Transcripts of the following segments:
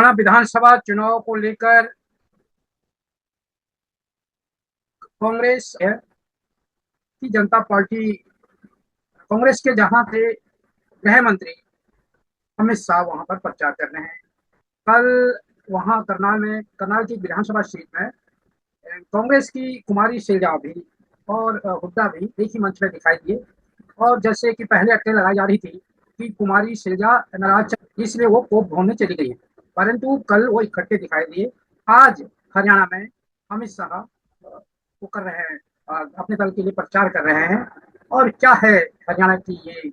हरियाणा विधानसभा चुनाव को लेकर कांग्रेस की जनता पार्टी कांग्रेस के जहां थे गृह मंत्री अमित शाह वहां पर प्रचार कर रहे हैं। कल वहां करनाल की विधानसभा सीट में कांग्रेस की कुमारी शैलजा भी और हुड्डा भी एक ही मंच में दिखाई दिए। और जैसे कि पहले अटकलें लगाई जा रही थी कि कुमारी शैलजा नाराज इसलिए वो कोप भोगने चली गई है, परंतु कल वो इकट्ठे दिखाई दिए। आज हरियाणा में अमित शाह वो कर रहे हैं, अपने दल के लिए प्रचार कर रहे हैं। और क्या है हरियाणा की ये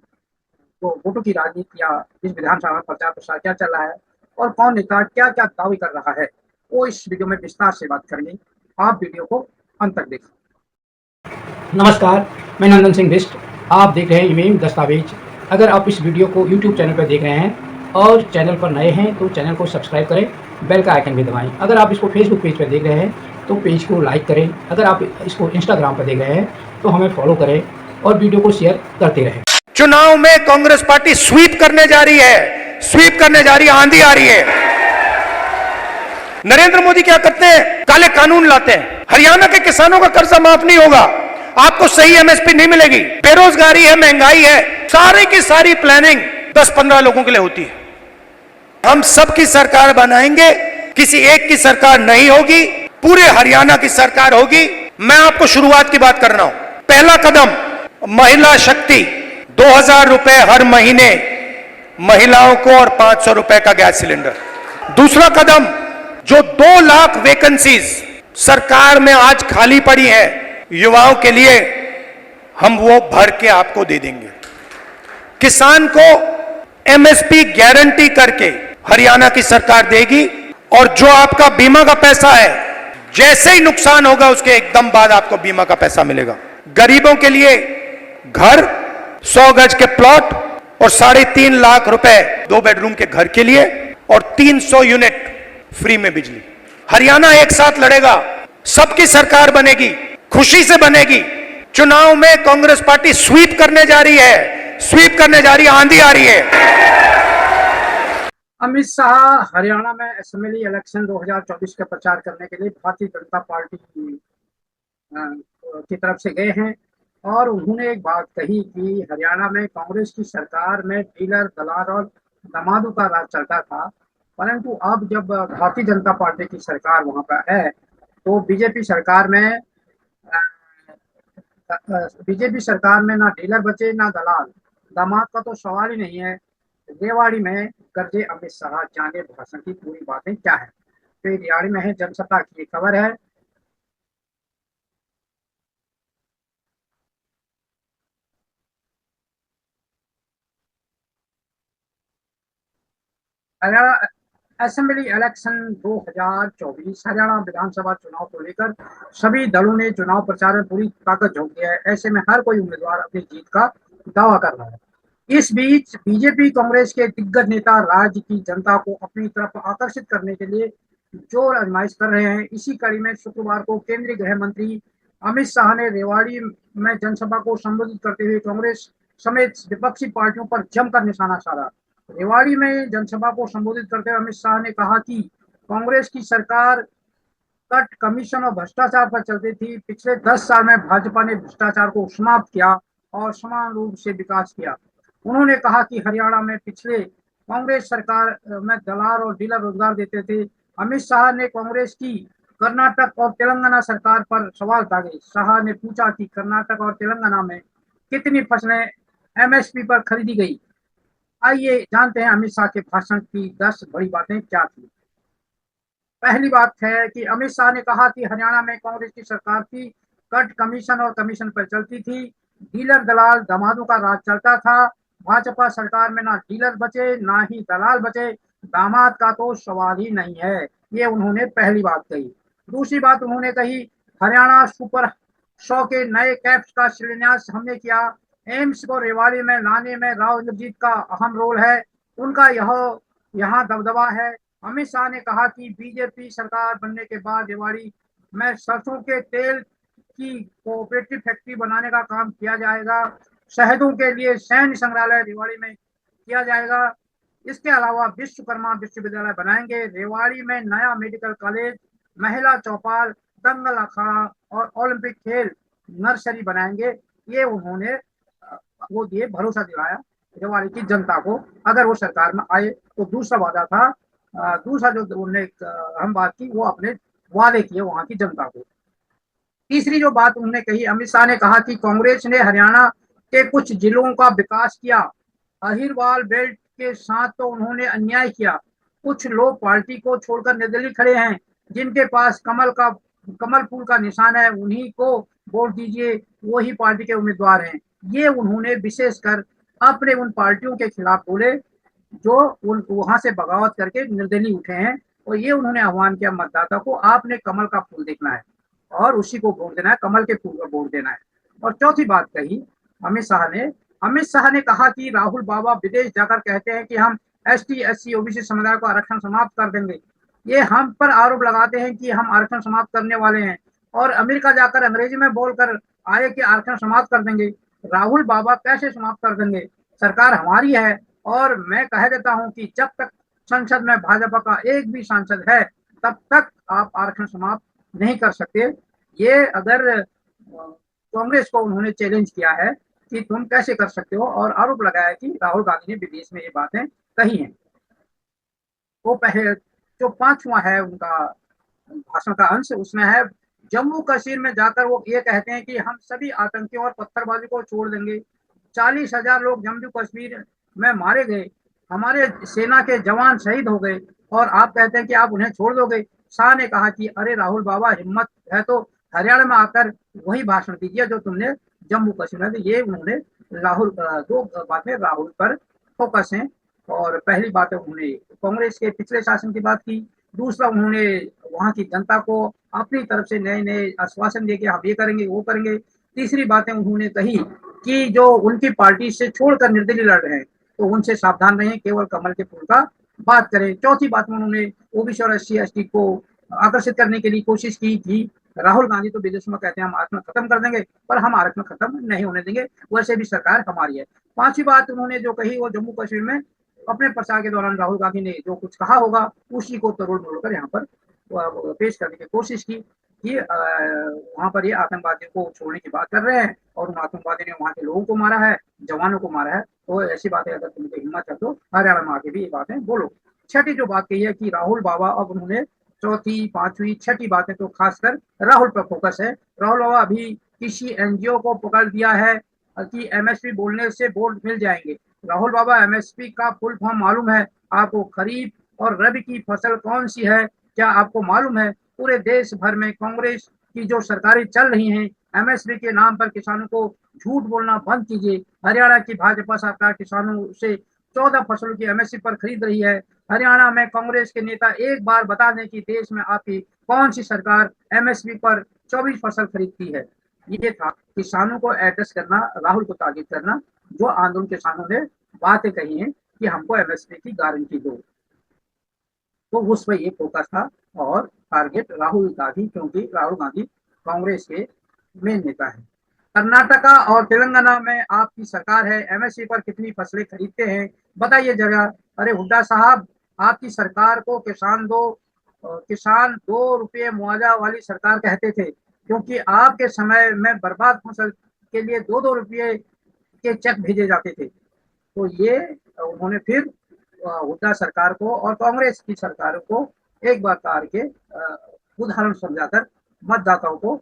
तो वोटों की राजनीति या इस विधानसभा में प्रचार प्रसार क्या चल रहा है और कौन नेता क्या क्या दावे कर रहा है, वो इस वीडियो में विस्तार से बात करेंगे। आप वीडियो को अंत तक देखें। नमस्कार, मैं नंदन सिंह बिष्ट। आप देख रहे हैं इमेम दस्तावेज। अगर आप इस वीडियो को YouTube चैनल पर देख रहे हैं और चैनल पर नए हैं तो चैनल को सब्सक्राइब करें, बेल का आइकन भी दबाएं। अगर आप इसको Facebook पेज पर देख रहे हैं तो पेज को लाइक करें। अगर आप इसको Instagram पर देख रहे हैं तो हमें फॉलो करें और वीडियो को शेयर करते रहें। चुनाव में कांग्रेस पार्टी स्वीप करने जा रही है, स्वीप करने जा रही है, आंधी आ रही है। नरेंद्र मोदी क्या करते हैं? काले कानून लाते हैं। हरियाणा के किसानों का कर्जा माफ नहीं होगा, आपको सही एमएसपी नहीं मिलेगी, बेरोजगारी है, महंगाई है, सारी की सारी प्लानिंग 10-15 लोगों के लिए होती है। हम सबकी सरकार बनाएंगे, किसी एक की सरकार नहीं होगी, पूरे हरियाणा की सरकार होगी। मैं आपको शुरुआत की बात कर रहा हूं। पहला कदम महिला शक्ति, 2000 रुपए हर महीने महिलाओं को और 500 रुपए का गैस सिलेंडर। दूसरा कदम, जो 2 लाख वैकेंसीज सरकार में आज खाली पड़ी है युवाओं के लिए, हम वो भर के आपको दे देंगे। किसान को एमएसपी गारंटी करके हरियाणा की सरकार देगी और जो आपका बीमा का पैसा है, जैसे ही नुकसान होगा उसके एकदम बाद आपको बीमा का पैसा मिलेगा। गरीबों के लिए घर, 100 गज के प्लॉट और 3.5 लाख रुपए 2 बेडरूम के घर के लिए और 300 यूनिट फ्री में बिजली। हरियाणा एक साथ लड़ेगा, सबकी सरकार बनेगी, खुशी से बनेगी। चुनाव में कांग्रेस पार्टी स्वीप करने जा रही है, स्वीप करने जा रही है, आंधी आ रही है। अमित शाह हरियाणा में असेंबली इलेक्शन 2024 का प्रचार करने के लिए भारतीय जनता पार्टी की तरफ से गए हैं और उन्होंने एक बात कही कि हरियाणा में कांग्रेस की सरकार में डीलर, दलाल और दामादों का राज चलता था, परंतु अब जब भारतीय जनता पार्टी की सरकार वहां पर है तो बीजेपी सरकार में ना डीलर बचे ना दलाल, दामाद का तो सवाल ही नहीं है। रेवाड़ी में गर्जे अमित शाह, जाने भाषण की पूरी बातें क्या है। तो रेवाड़ी में है जनसत्ता की खबर है। हरियाणा असेंबली इलेक्शन 2024 हरियाणा विधानसभा चुनाव को लेकर सभी दलों ने चुनाव प्रचार में पूरी ताकत झोंक दिया है। ऐसे में हर कोई उम्मीदवार अपनी जीत का दावा कर रहा है। इस बीच बीजेपी कांग्रेस के दिग्गज नेता राज्य की जनता को अपनी तरफ आकर्षित करने के लिए जोर आजमाइश कर रहे हैं। इसी कड़ी में शुक्रवार को केंद्रीय गृह मंत्री अमित शाह ने रेवाड़ी में जनसभा को संबोधित करते हुए कांग्रेस समेत विपक्षी पार्टियों पर जमकर निशाना साधा। रेवाड़ी में जनसभा को संबोधित करते हुए अमित शाह ने कहा कि कांग्रेस की सरकार कट, कमीशन और भ्रष्टाचार पर चलती थी। पिछले 10 साल में भाजपा ने भ्रष्टाचार को समाप्त किया और समान रूप से विकास किया। उन्होंने कहा कि हरियाणा में पिछले कांग्रेस सरकार में दलाल और डीलर रोजगार देते थे। अमित शाह ने कांग्रेस की कर्नाटक और तेलंगाना सरकार पर सवाल दागे। शाह ने पूछा कि कर्नाटक और तेलंगाना में कितनी फसलें एमएसपी पर खरीदी गई। आइए जानते हैं अमित शाह के भाषण की 10 बड़ी बातें क्या थी। पहली बात है कि अमित शाह ने कहा कि हरियाणा में कांग्रेस की सरकार थी, कट, कमीशन और कमीशन पर चलती थी। डीलर, दलाल, दामादों का राज चलता था। भाजपा सरकार में ना डीलर बचे ना ही दलाल बचे, दामाद का तो सवाल ही नहीं है। ये उन्होंने पहली बात कही। दूसरी बात उन्होंने कही, हरियाणा सुपर 100 के नए कैंप्स का शिलान्यास हमने किया। एम्स को रेवाड़ी में लाने में राव इंद्रजीत का अहम रोल है, उनका यहाँ दबदबा है। अमित शाह ने कहा कि बीजेपी सरकार बनने के बाद रेवाड़ी में सरसों के तेल की कोऑपरेटिव फैक्ट्री बनाने का काम किया जाएगा। शहदों के लिए सैन्य संग्रहालय रेवाड़ी में किया जाएगा। इसके अलावा विश्वकर्मा विश्वविद्यालय बनाएंगे, रेवाड़ी में नया मेडिकल कॉलेज, महिला चौपाल, दंगल अखाड़ा और ओलंपिक खेल नर्सरी बनाएंगे। ये उन्होंने वो दिए, भरोसा दिलाया रेवाड़ी की जनता को अगर वो सरकार में आए तो। दूसरा वादा था, दूसरा जो उन्होंने अहम बात की, वो अपने वादे किए वहां की जनता को। तीसरी जो बात उन्होंने कही, अमित शाह ने कहा कि कांग्रेस ने हरियाणा के कुछ जिलों का विकास किया, अहिरवाल बेल्ट के साथ तो उन्होंने अन्याय किया। कुछ लोग पार्टी को छोड़कर निर्दलीय खड़े हैं, जिनके पास कमल फूल का निशान है, उन्हीं को वोट दीजिए, वो ही पार्टी के उम्मीदवार हैं। ये उन्होंने विशेषकर अपने उन पार्टियों के खिलाफ बोले जो वहां से बगावत करके निर्दलीय उठे हैं, और ये उन्होंने आह्वान किया मतदाता को, आपने कमल का फूल देखना है और उसी को वोट देना है, कमल के फूल को वोट देना है। और चौथी बात कही अमित शाह ने कहा कि राहुल बाबा विदेश जाकर कहते हैं कि हम एसटी एससी ओबीसी समुदाय को आरक्षण समाप्त कर देंगे। ये हम पर आरोप लगाते हैं कि हम आरक्षण समाप्त करने वाले हैं, और अमेरिका जाकर अंग्रेजी में बोलकर आए कि आरक्षण समाप्त कर देंगे। राहुल बाबा कैसे समाप्त कर देंगे? सरकार हमारी है, और मैं कह देता हूं कि जब तक संसद में भाजपा का एक भी सांसद है, तब तक आप आरक्षण समाप्त नहीं कर सकते। ये अगर कांग्रेस को उन्होंने चैलेंज किया है कि तुम कैसे कर सकते हो, और आरोप लगाया कि राहुल गांधी ने विदेश में ये बातें कही हैं। वो पहले जो पांचवा है उनका भाषण का अंश, उसमें है जम्मू कश्मीर में जाकर वो ये कहते हैं कि हम सभी आतंकियों और पत्थरबाजी को छोड़ देंगे। 40,000 लोग जम्मू कश्मीर में मारे गए, हमारे सेना के जवान शहीद हो गए, और आप कहते हैं कि आप उन्हें छोड़ दोगे। शाह ने कहा कि अरे राहुल बाबा, हिम्मत है तो हरियाणा में आकर वही भाषण दीजिए जो तुमने जम्मू कश्मीर में। ये उन्होंने दो बातें राहुल पर फोकस है। और पहली बात है, उन्होंने कांग्रेस के पिछले शासन की बात की। दूसरा, उन्होंने वहां की जनता को अपनी तरफ से नए नए आश्वासन देके हम ये करेंगे वो करेंगे। तीसरी बातें उन्होंने कही कि जो उनकी पार्टी से छोड़कर निर्दलीय लड़ रहे हैं तो उनसे सावधान रहें, केवल कमल के फूल का बात करें। चौथी बात में उन्होंने ओबीसी और एससी एसटी को आकर्षित करने के लिए कोशिश की थी। राहुल गांधी तो विदेशों में कहते हैं हम आरक्षण खत्म कर देंगे, पर हम आरक्षण खत्म नहीं होने देंगे, वैसे भी सरकार हमारी है। पांचवी बात उन्होंने जो कही, वो जम्मू कश्मीर में अपने प्रचार के दौरान राहुल गांधी ने जो कुछ कहा होगा उसी को तरोड़ मरोड़ कर यहाँ पर पेश करने की कोशिश की कि वहां पर ये आतंकवादियों को छोड़ने की बात कर रहे हैं, और उन आतंकवादियों ने वहां के लोगों को मारा है, जवानों को मारा है। तो ऐसी बातें अगर तुमको हिम्मत है तो हरियाणा में आके भी ये बातें बोलो। छठी जो बात कही है कि राहुल बाबा, अब उन्होंने चौथी पांचवी छठी बातें तो खासकर राहुल पर फोकस है। राहुल बाबा अभी किसी एनजीओ को पकड़ दिया है कि एमएसपी बोलने से वोट मिल जाएंगे। राहुल बाबा, एमएसपी का फुल फॉर्म मालूम है आपको? खरीफ और रबी की फसल कौन सी है, क्या आपको मालूम है? पूरे देश भर में कांग्रेस की जो सरकारें चल रही हैं, एमएसपी के नाम पर किसानों को झूठ बोलना बंद कीजिए। हरियाणा की भाजपा सरकार किसानों से 14 फसलों की एमएसपी पर खरीद रही है। हरियाणा में कांग्रेस के नेता एक बार बता दें कि देश में आपकी कौन सी सरकार एमएसपी पर 24 फसल खरीदती है। ये था किसानों को एड्रेस करना, राहुल को तारीफ करना। जो आंदोलन किसानों ने बातें कही हैं कि हमको एमएसपी की गारंटी दो, तो उस पर ये फोकस था। और टारगेट राहुल गांधी, क्योंकि राहुल गांधी कांग्रेस के मेन नेता है। कर्नाटका और तेलंगाना में आपकी सरकार है, एमएसपी पर कितनी फसलें खरीदते हैं बताइए जरा। अरे हुड्डा साहब, आपकी सरकार को किसान 2 रुपये मुआवजा वाली सरकार कहते थे, क्योंकि आपके समय में बर्बाद फसल के लिए 2-2 रुपये के चेक भेजे जाते थे। तो ये उन्होंने फिर हुड्डा सरकार को और कांग्रेस की सरकारों को एक बार करके उदाहरण समझाकर मतदाताओं को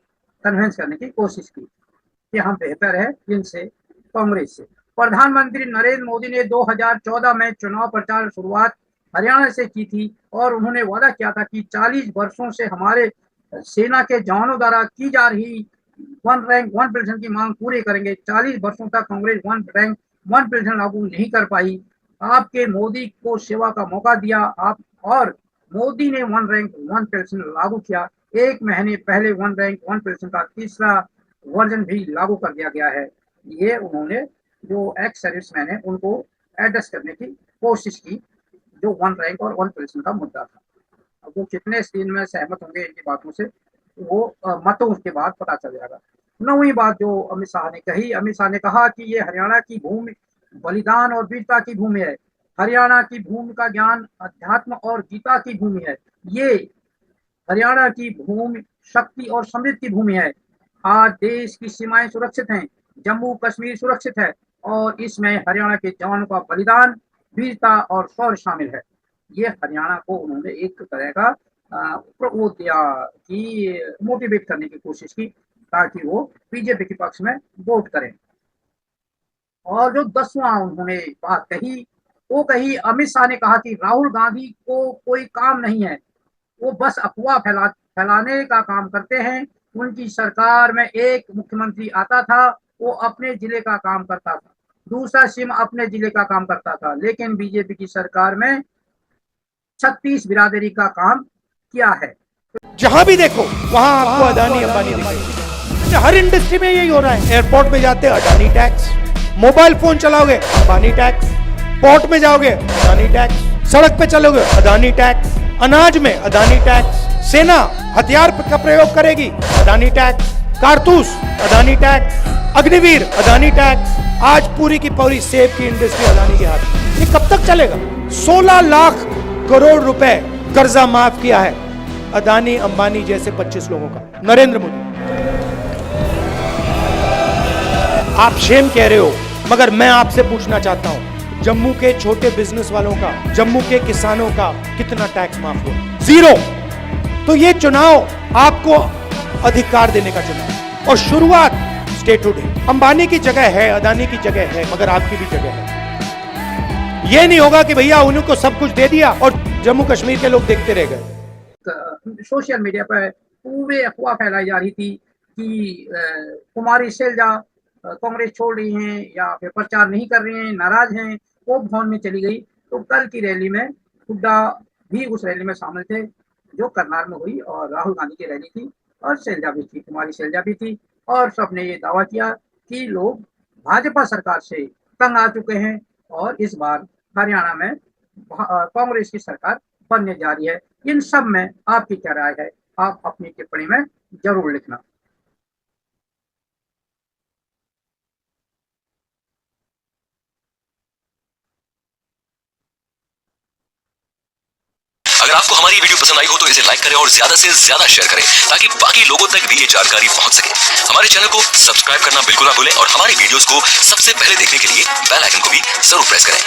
कन्विंस करने की कोशिश की कि हम बेहतर है इनसे, कांग्रेस से। प्रधानमंत्री नरेंद्र मोदी ने 2014 में चुनाव प्रचार शुरुआत हरियाणा से की थी, और उन्होंने वादा किया था कि 40 वर्षों से हमारे सेना के जवानों द्वारा की जा रही 1 रैंक 1 पेंशन की मांग पूरी करेंगे। 40 वर्षों तक कांग्रेस 1 रैंक 1 पेंशन लागू नहीं कर पाई। आपके मोदी को सेवा का मौका दिया आप, और मोदी ने 1 रैंक 1 पेंशन लागू किया। 1 महीने पहले 1 रैंक 1 पेंशन का तीसरा वर्जन भी लागू कर दिया गया है। ये उन्होंने जो एक्स सर्विसमैन है उनको एड्रेस करने की कोशिश की, जो 1 रैंक और 1 पेंशन का मुद्दा था। अब वो कितने दिन में सहमत होंगे इनकी बातों से, वो मतों के बाद पता चल जाएगा। 9वीं बात जो अमित शाह ने कही, अमित शाह ने कहा कि ये हरियाणा की भूमि बलिदान और वीरता की भूमि है। हरियाणा की भूमि का ज्ञान अध्यात्म और गीता की भूमि है। ये हरियाणा की भूमि शक्ति और समृद्धि की भूमि है। आज देश की सीमाएं सुरक्षित हैं, जम्मू कश्मीर सुरक्षित है और इसमें हरियाणा के जवानों का बलिदान, वीरता और शौर्य शामिल है। ये हरियाणा को उन्होंने एक तरह का वो दिया कि मोटिवेट करने की कोशिश की ताकि वो बीजेपी के पक्ष में वोट करें। और जो 10वां उन्होंने बात कही, वो कही अमित शाह ने कहा कि राहुल गांधी को कोई काम नहीं है, वो बस अफवाह फैलाने का काम करते हैं। उनकी सरकार में एक मुख्यमंत्री आता था, वो अपने जिले का काम करता था, दूसरा सीएम अपने जिले का काम करता था, लेकिन बीजेपी की सरकार में 36 बिरादरी का काम किया है। जहां भी देखो वहां आपको अदानी अंबानी दिखेगा। हर इंडस्ट्री में यही हो रहा है। एयरपोर्ट में जाते अडानी टैक्स, मोबाइल फोन चलाओगे अंबानी टैक्स, पोर्ट में जाओगे अदानी टैक्स, सड़क पे चलोगे अदानी टैक्स, अनाज में अदानी टैक्स, सेना हथियार का प्रयोग करेगी अदानी टैक्स, कारतूस अदानी टैक्स, अग्निवीर अदानी टैक्स। आज पूरी की पूरी सेब की इंडस्ट्री अदानी के हाथ में। ये कब तक चलेगा? 16 लाख करोड़ रुपए कर्जा माफ किया है अदानी अंबानी जैसे 25 लोगों का नरेंद्र मोदी। आप शेम कह रहे हो, मगर मैं आपसे पूछना चाहता हूं, जम्मू के छोटे बिजनेस वालों का, जम्मू के किसानों का कितना टैक्स माफ हुआ? 0। तो ये चुनाव आपको अधिकार देने का चुनाव है। और शुरुआत स्टेटहुड है। अंबानी की जगह है, अदानी की जगह है, मगर आपकी भी जगह है। ये नहीं होगा कि भैया उनको सब कुछ दे दिया और जम्मू कश्मीर के लोग देखते रह गए। सोशल मीडिया पर पूरे अफवाह फैलाई जा रही थी कि कुमारी शैलजा कांग्रेस छोड़ रही हैं या फिर प्रचार नहीं कर रही हैं, नाराज हैं, वो भवन में चली गई। तो कल की रैली में हुड्डा भी उस रैली में शामिल थे जो करनाल में हुई और राहुल गांधी की रैली थी और शैलजा भी थी, कुमारी शैलजा भी थी। और सबने ये दावा किया कि लोग भाजपा सरकार से तंग आ चुके हैं और इस बार हरियाणा में कांग्रेस की सरकार बनने जा रही है। इन सब में आपकी क्या राय है? आप अपनी टिप्पणी में जरूर लिखना। अगर आपको हमारी वीडियो पसंद आई हो तो इसे लाइक करें और ज्यादा से ज्यादा शेयर करें ताकि बाकी लोगों तक भी ये जानकारी पहुंच सके। हमारे चैनल को सब्सक्राइब करना बिल्कुल ना भूलें और हमारी वीडियोस को सबसे पहले देखने के लिए बेल आइकन को भी जरूर प्रेस करें।